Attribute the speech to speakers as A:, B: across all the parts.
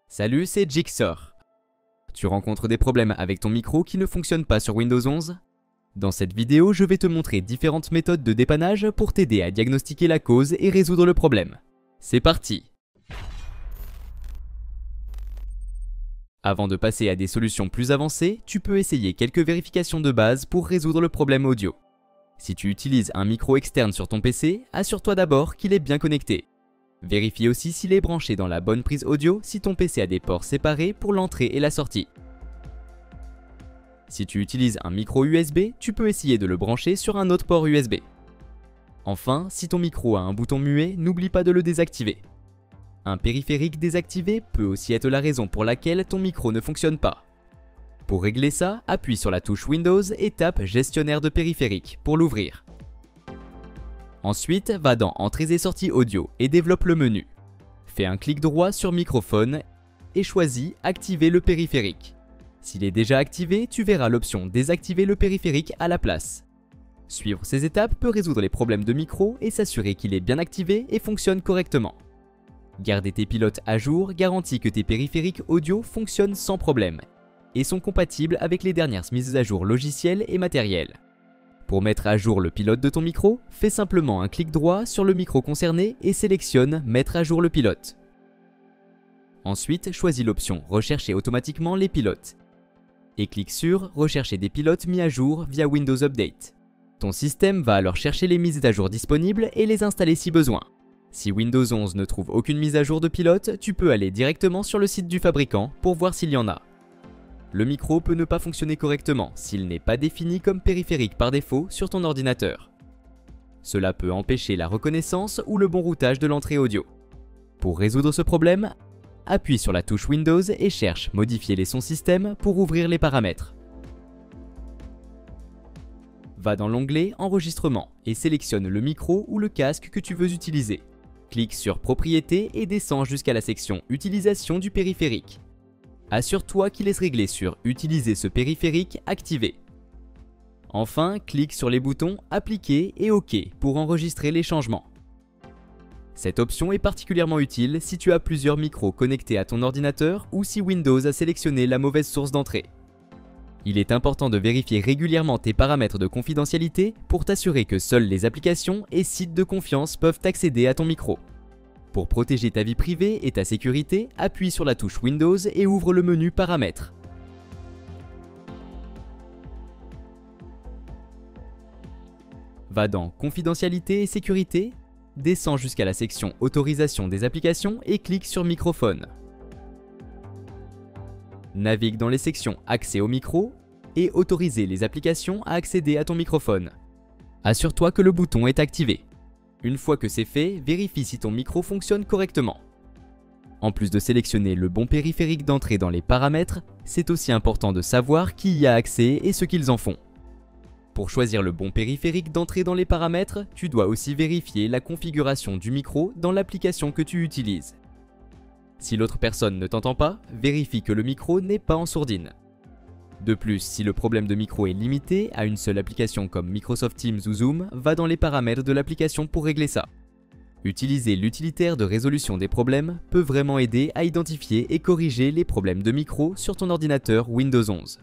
A: Salut, c'est Jigsaw. Tu rencontres des problèmes avec ton micro qui ne fonctionnent pas sur Windows 11? Dans cette vidéo, je vais te montrer différentes méthodes de dépannage pour t'aider à diagnostiquer la cause et résoudre le problème. C'est parti! Avant de passer à des solutions plus avancées, tu peux essayer quelques vérifications de base pour résoudre le problème audio. Si tu utilises un micro externe sur ton PC, assure-toi d'abord qu'il est bien connecté. Vérifie aussi s'il est branché dans la bonne prise audio si ton PC a des ports séparés pour l'entrée et la sortie. Si tu utilises un micro USB, tu peux essayer de le brancher sur un autre port USB. Enfin, si ton micro a un bouton muet, n'oublie pas de le désactiver. Un périphérique désactivé peut aussi être la raison pour laquelle ton micro ne fonctionne pas. Pour régler ça, appuie sur la touche Windows et tape Gestionnaire de périphériques pour l'ouvrir. Ensuite, va dans Entrées et sorties audio et développe le menu. Fais un clic droit sur Microphone et choisis Activer le périphérique. S'il est déjà activé, tu verras l'option Désactiver le périphérique à la place. Suivre ces étapes peut résoudre les problèmes de micro et s'assurer qu'il est bien activé et fonctionne correctement. Garder tes pilotes à jour garantit que tes périphériques audio fonctionnent sans problème et sont compatibles avec les dernières mises à jour logicielles et matérielles. Pour mettre à jour le pilote de ton micro, fais simplement un clic droit sur le micro concerné et sélectionne Mettre à jour le pilote. Ensuite, choisis l'option Rechercher automatiquement les pilotes et clique sur Rechercher des pilotes mis à jour via Windows Update. Ton système va alors chercher les mises à jour disponibles et les installer si besoin. Si Windows 11 ne trouve aucune mise à jour de pilote, tu peux aller directement sur le site du fabricant pour voir s'il y en a. Le micro peut ne pas fonctionner correctement s'il n'est pas défini comme périphérique par défaut sur ton ordinateur. Cela peut empêcher la reconnaissance ou le bon routage de l'entrée audio. Pour résoudre ce problème, appuie sur la touche Windows et cherche Modifier les sons système pour ouvrir les paramètres. Va dans l'onglet Enregistrement et sélectionne le micro ou le casque que tu veux utiliser. Clique sur Propriétés et descends jusqu'à la section Utilisation du périphérique. Assure-toi qu'il est réglé sur Utiliser ce périphérique activé. Enfin, clique sur les boutons Appliquer et OK pour enregistrer les changements. Cette option est particulièrement utile si tu as plusieurs micros connectés à ton ordinateur ou si Windows a sélectionné la mauvaise source d'entrée. Il est important de vérifier régulièrement tes paramètres de confidentialité pour t'assurer que seules les applications et sites de confiance peuvent accéder à ton micro. Pour protéger ta vie privée et ta sécurité, appuie sur la touche Windows et ouvre le menu Paramètres. Va dans Confidentialité et sécurité, descends jusqu'à la section Autorisation des applications et clique sur Microphone. Navigue dans les sections Accès au micro et Autoriser les applications à accéder à ton microphone. Assure-toi que le bouton est activé. Une fois que c'est fait, vérifie si ton micro fonctionne correctement. En plus de sélectionner le bon périphérique d'entrée dans les paramètres, c'est aussi important de savoir qui y a accès et ce qu'ils en font. Pour choisir le bon périphérique d'entrée dans les paramètres, tu dois aussi vérifier la configuration du micro dans l'application que tu utilises. Si l'autre personne ne t'entend pas, vérifie que le micro n'est pas en sourdine. De plus, si le problème de micro est limité à une seule application comme Microsoft Teams ou Zoom, va dans les paramètres de l'application pour régler ça. Utiliser l'utilitaire de résolution des problèmes peut vraiment aider à identifier et corriger les problèmes de micro sur ton ordinateur Windows 11.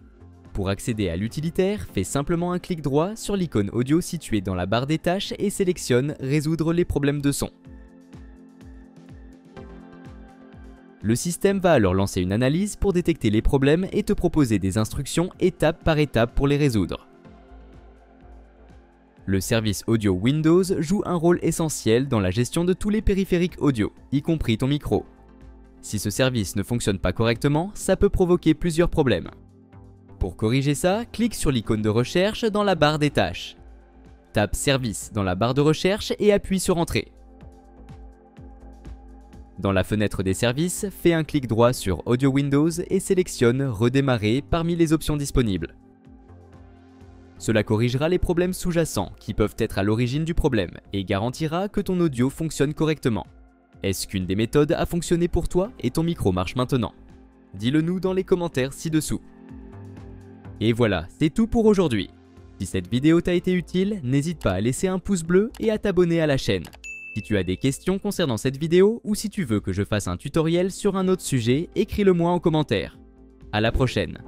A: Pour accéder à l'utilitaire, fais simplement un clic droit sur l'icône audio située dans la barre des tâches et sélectionne Résoudre les problèmes de son. Le système va alors lancer une analyse pour détecter les problèmes et te proposer des instructions étape par étape pour les résoudre. Le service audio Windows joue un rôle essentiel dans la gestion de tous les périphériques audio, y compris ton micro. Si ce service ne fonctionne pas correctement, ça peut provoquer plusieurs problèmes. Pour corriger ça, clique sur l'icône de recherche dans la barre des tâches. Tape Service dans la barre de recherche et appuie sur Entrée. Dans la fenêtre des services, fais un clic droit sur Audio Windows et sélectionne Redémarrer parmi les options disponibles. Cela corrigera les problèmes sous-jacents qui peuvent être à l'origine du problème et garantira que ton audio fonctionne correctement. Est-ce qu'une des méthodes a fonctionné pour toi et ton micro marche maintenant? Dis-le nous dans les commentaires ci-dessous. Et voilà, c'est tout pour aujourd'hui. Si cette vidéo t'a été utile, n'hésite pas à laisser un pouce bleu et à t'abonner à la chaîne. Si tu as des questions concernant cette vidéo ou si tu veux que je fasse un tutoriel sur un autre sujet, écris-le moi en commentaire. À la prochaine.